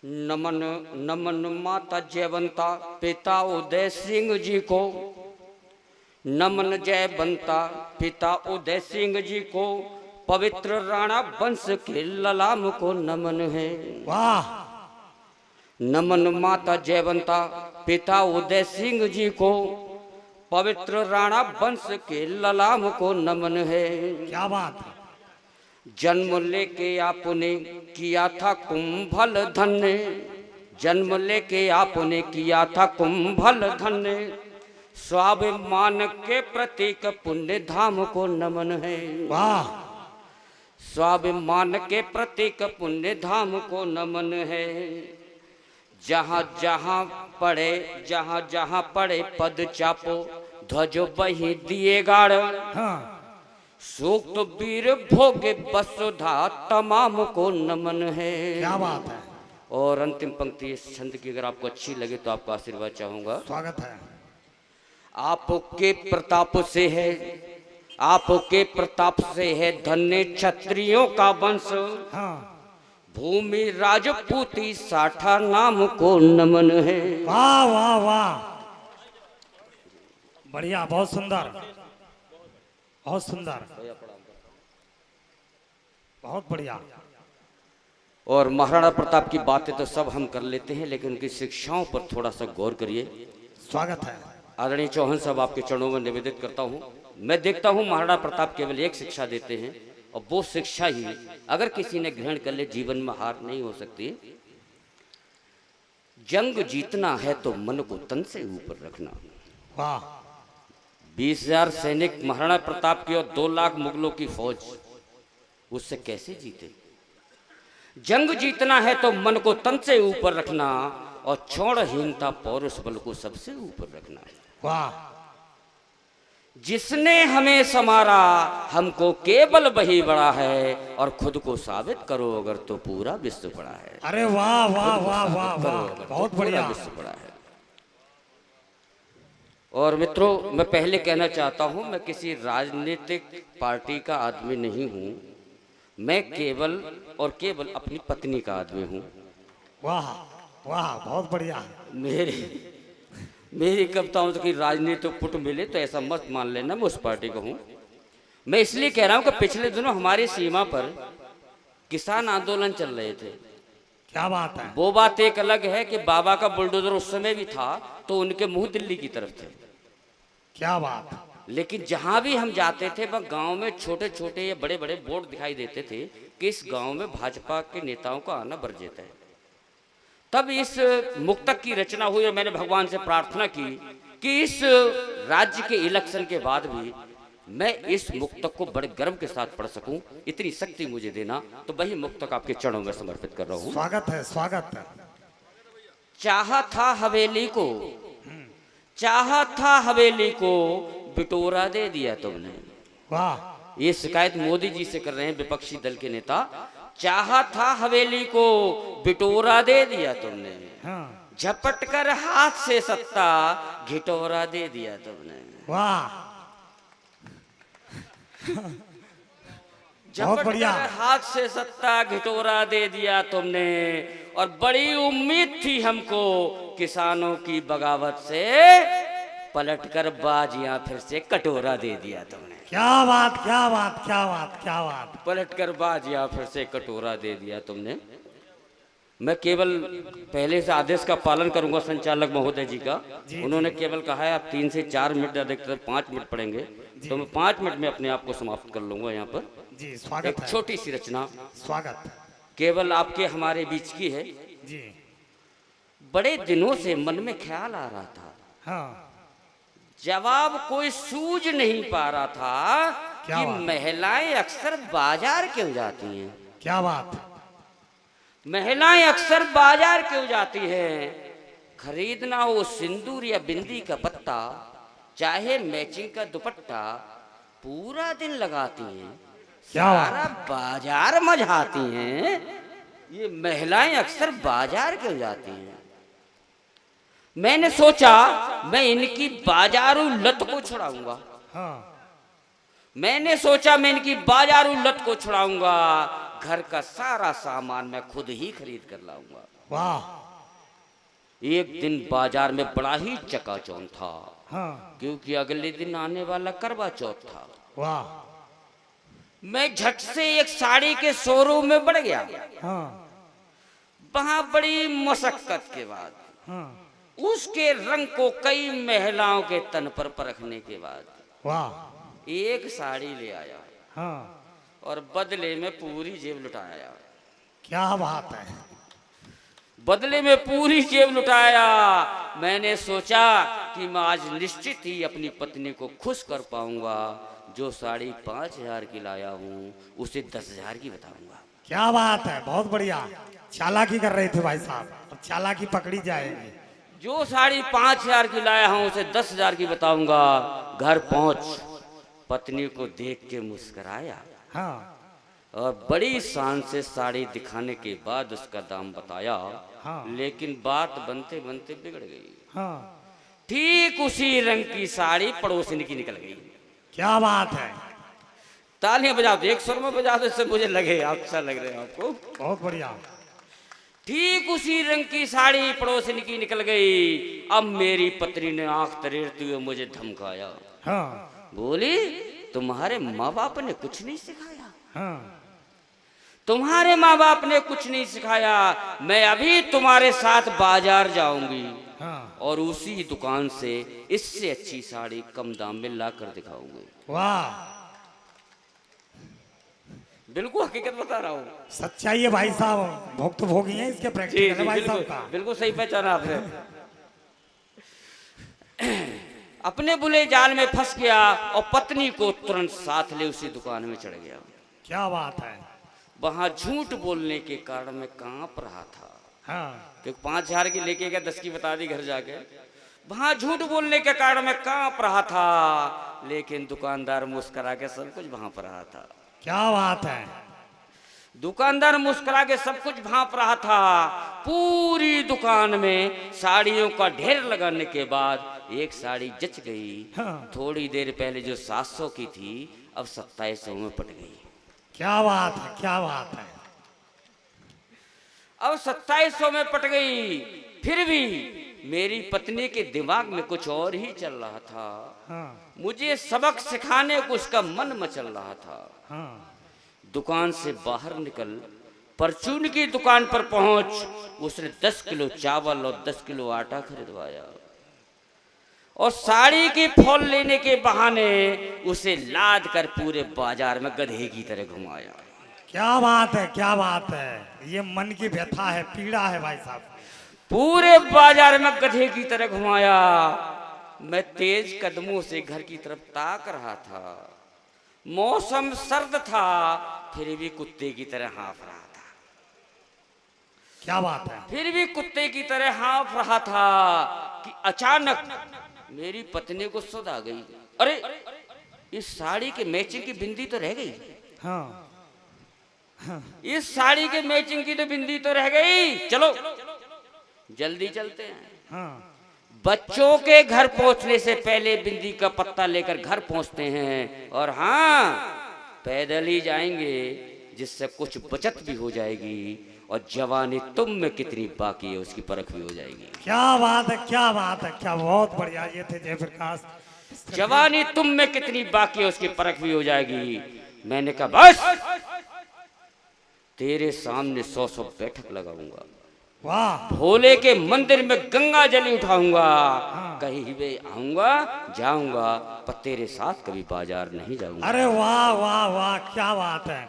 नमन नमन माता जयवंता पिता उदय सिंह जी को, नमन जयवंता पिता उदय सिंह जी को, पवित्र राणा वंश के ललाम को नमन है। वाह। नमन माता जयवंता पिता उदय सिंह जी को, पवित्र राणा वंश के ललाम को नमन है। क्या बात है। जन्म लेके आपने किया था कुंभल धन्य, जन्म लेके आपने किया था कुंभल धन्य, स्वाभिमान के प्रतीक पुण्य धाम को नमन है। वाह। स्वाभिमान के प्रतीक पुण्य धाम को नमन है। जहाँ जहाँ पड़े जहाँ जहाँ पड़े पद चापो, ध्वज बही दिए गाड़, हाँ। सूक्त वीर भोगे वसुधा तमाम को नमन है। क्या बात है। और अंतिम पंक्ति इस छंद की अगर आपको अच्छी लगे तो आपका आशीर्वाद चाहूंगा। स्वागत है। आपके प्रताप से है, आपके प्रताप से है धन्य क्षत्रियों का वंश, हाँ। भूमि राजपूती साठा नाम को नमन है। वाह वाह वाह। बढ़िया, बहुत सुंदर, बहुत सुंदर, बहुत बढ़िया। और महाराणा प्रताप की बातें तो सब हम कर लेते हैं, लेकिन उनकी शिक्षाओं पर थोड़ा सा गौर करिए। स्वागत है। आदरणीय चौहान साहब, आपके चरणों में निवेदित करता हूँ। मैं देखता हूँ महाराणा प्रताप केवल एक शिक्षा देते हैं, और वो शिक्षा ही अगर किसी ने ग्रहण कर ले जीवन में हार नहीं हो सकती। जंग जीतना है तो मन को तन से ऊपर रखना। वाह। 20,000 सैनिक महाराणा प्रताप की और 2 लाख मुगलों की फौज, उससे कैसे जीते। जंग जीतना है तो मन को तन से ऊपर रखना, और क्षौणहीनता पौरुष बल को सबसे ऊपर रखना। वाह। जिसने हमें संवारा हमको केवल वही बड़ा है, और खुद को साबित करो अगर तो पूरा विश्व बड़ा है। अरे वाह वाह वाह वाह वाह, बहुत बढ़िया। विश्व बड़ा है। और मित्रों, मैं पहले कहना चाहता हूं, मैं किसी राजनीतिक पार्टी का आदमी नहीं हूं, मैं केवल और केवल अपनी पत्नी का आदमी हूं। वाह वाह, बहुत बढ़िया। मेरी कविताओं से राजनीतिक पुट मिले तो ऐसा मत मान लेना मैं उस पार्टी का हूं। मैं इसलिए कह रहा हूं कि पिछले दिनों हमारी सीमा पर किसान आंदोलन चल रहे थे। क्या बात है। वो बात एक अलग है कि बाबा का बुलडोजर उस समय भी था तो उनके मुंह दिल्ली की तरफ थे। क्या बात। लेकिन जहां भी हम जाते थे वह गांव में छोटे छोटे या बड़े बड़े बोर्ड दिखाई देते थे कि इस गांव में भाजपा के नेताओं का आना वर्जित है। तब इस मुक्तक की रचना हुई और मैंने भगवान से प्रार्थना की कि इस राज्य के इलेक्शन के बाद भी मैं इस मुक्तक को बड़े गर्व के साथ पढ़ सकूं, इतनी शक्ति मुझे देना। तो वही मुक्तक आपके चरणों में समर्पित कर रहा हूं। स्वागत है, स्वागत है। चाहा था हवेली को, चाहा था हवेली को, बिटोरा दे दिया तुमने। वाह। ये शिकायत मोदी जी से कर रहे हैं विपक्षी दल के नेता। चाहा था हवेली को, बिटोरा दे दिया तुमने, हाँ। झपट कर हाथ से सत्ता, घिटोरा दे दिया तुमने। वाह। झपट कर हाथ से सत्ता, घिटोरा दे दिया तुमने, और बड़ी उम्मीद थी हमको किसानों की बगावत से, पलटकर बाजियां फिर से कटोरा दे दिया तुमने। क्या बात, क्या बात, क्या बात, क्या बात। पलटकर बाजियां फिर से कटोरा दे दिया तुमने। मैं केवल पहले से आदेश का पालन करूंगा संचालक महोदय जी का। उन्होंने केवल कहा है आप 3 से 4 मिनट, अधिकतर 5 मिनट पढ़ेंगे, तो मैं 5 मिनट में अपने आप को समाप्त कर लूंगा यहाँ पर। जी स्वागत एक है। छोटी सी रचना स्वागत केवल आपके हमारे बीच की है। जी। बड़े दिनों से मन में ख्याल आ रहा था, हाँ। जवाब कोई सूझ नहीं पा रहा था कि महिलाएं अक्सर बाजार क्यों जाती हैं। क्या बात। महिलाएं अक्सर बाजार क्यों जाती हैं, खरीदना हो सिंदूर या बिंदी का पत्ता, चाहे मैचिंग का दुपट्टा, पूरा दिन लगाती हैं, सारा बाजार मझाती हैं। ये महिलाएं अक्सर बाजार क्यों जाती हैं। मैंने सोचा मैं इनकी बाजारू लत को छुड़ाऊंगा। हाँ। मैंने सोचा मैं इनकी बाजारू लत को छुड़ाऊंगा, घर का सारा सामान मैं खुद ही खरीद कर लाऊंगा। वाह। एक दिन बाजार में बड़ा ही चकाचौंध था, हाँ। क्योंकि अगले दिन आने वाला करवा चौथ था। वाह। मैं झट से एक साड़ी के शोरूम में बढ़ गया। हाँ। वहां बड़ी मशक्कत के बाद हाँ। उसके रंग को कई महिलाओं के तन पर परखने के बाद वाह। एक साड़ी ले आया हाँ। और बदले में पूरी जेब लुटाया। क्या बात है। बदले में पूरी जेब लुटाया। मैंने सोचा कि मैं आज निश्चित ही अपनी पत्नी को खुश कर पाऊंगा। जो साड़ी 5,000 की लाया हूँ उसे 10,000 की बताऊंगा। क्या बात है, बहुत बढ़िया। चालाकी कर रहे थे भाई साहब, अब चालाकी पकड़ी जाएगी। जो साड़ी 5,000 की लाया हूँ उसे 10,000 की बताऊंगा। घर पहुंच पत्नी को देख के मुस्कराया हाँ। और बड़ी शान से साड़ी दिखाने के बाद उसका दाम बताया। हाँ। लेकिन बात बनते बनते बिगड़ गई। हाँ। ठीक उसी रंग की साड़ी पड़ोसिन की निकल गई। क्या बात है। तालियां बजाओ, एक सुर में बजाओ, इससे मुझे लगे अच्छा लग रहा है आपको। बहुत बढ़िया। ठीक उसी रंग की साड़ी पड़ोसिन की निकल गई। अब मेरी पत्नी ने आंख तरेरते हुए मुझे धमकाया। हाँ। बोली, तुम्हारे माँ बाप ने कुछ नहीं सिखाया? हाँ। तुम्हारे माँ बाप ने कुछ नहीं सिखाया। मैं अभी तुम्हारे साथ बाजार जाऊंगी हाँ। और उसी दुकान से इससे अच्छी साड़ी कम दाम में ला कर दिखाऊंगी। वाह। बिल्कुल हकीकत बता रहा हूँ। सच्चाई है भाई साहब, भोग तो भोगी है इसके जी प्रैक्टिकल जी, है भाई बिल्कुल साहब का। बिल्कुल सही पहचाना आपने। अपने बुले जाल में फंस गया और पत्नी को तुरंत साथ ले उसी दुकान में चढ़ गया। क्या बात है। वहां झूठ बोलने के कारण मैं कांप रहा था। हाँ। क्योंकि 5,000 की लेके गया, 10 की बता दी घर जाके। वहां झूठ बोलने के कारण मैं कांप रहा था, लेकिन दुकानदार मुस्कुरा के सब कुछ भांप रहा था। क्या बात है। दुकानदार मुस्कुरा के सब कुछ भांप रहा था। पूरी दुकान में साड़ियों का ढेर लगाने के बाद एक साड़ी जच गई। हाँ। थोड़ी देर पहले जो 700 की थी अब 2700 में पट गई। क्या बात है। क्या बात है। अब 2700 में पट गई। फिर भी मेरी पत्नी के दिमाग में कुछ और ही चल रहा था। हाँ। मुझे सबक सिखाने को उसका मन मचल रहा था। हाँ। दुकान से बाहर निकल परचून की दुकान पर पहुंच उसने 10 किलो चावल और 10 किलो आटा खरीदवाया और साड़ी की फॉल लेने के बहाने उसे लाद कर पूरे बाजार में गधे की तरह घुमाया। क्या बात है। क्या बात है। ये मन की व्यथा है, पीड़ा है भाई साहब। पूरे बाजार में गधे की तरह घुमाया। मैं तेज कदमों से घर की तरफ ताक रहा था। मौसम सर्द था, फिर भी कुत्ते की तरह हाँफ रहा था। क्या बात है। फिर भी कुत्ते की तरह हाँफ रहा था कि अचानक मेरी पत्नी को सुध आ गई। अरे, इस साड़ी के मैचिंग की बिंदी तो रह गई। हाँ। इस साड़ी के मैचिंग की तो बिंदी तो रह गई। चलो जल्दी चलते हैं। हाँ। बच्चों के घर पहुंचने से पहले बिंदी का पत्ता लेकर घर पहुंचते हैं और हाँ, पैदल ही जाएंगे, जिससे कुछ बचत भी हो जाएगी और जवानी तुम में कितनी बाकी है उसकी परख भी हो जाएगी। क्या बात है। क्या बात है। क्या बहुत बढ़िया। ये थे जयप्रकाश। जवानी तुम में कितनी बाकी है उसकी परख भी हो जाएगी। मैंने कहा बस तेरे सामने 100 बैठक लगाऊंगा। वाह। भोले के मंदिर में गंगा जल उठाऊंगा। कहीं भी आऊंगा जाऊंगा, पर तेरे साथ कभी बाजार नहीं जाऊंगा। अरे वाह वाह वाह। क्या बात है।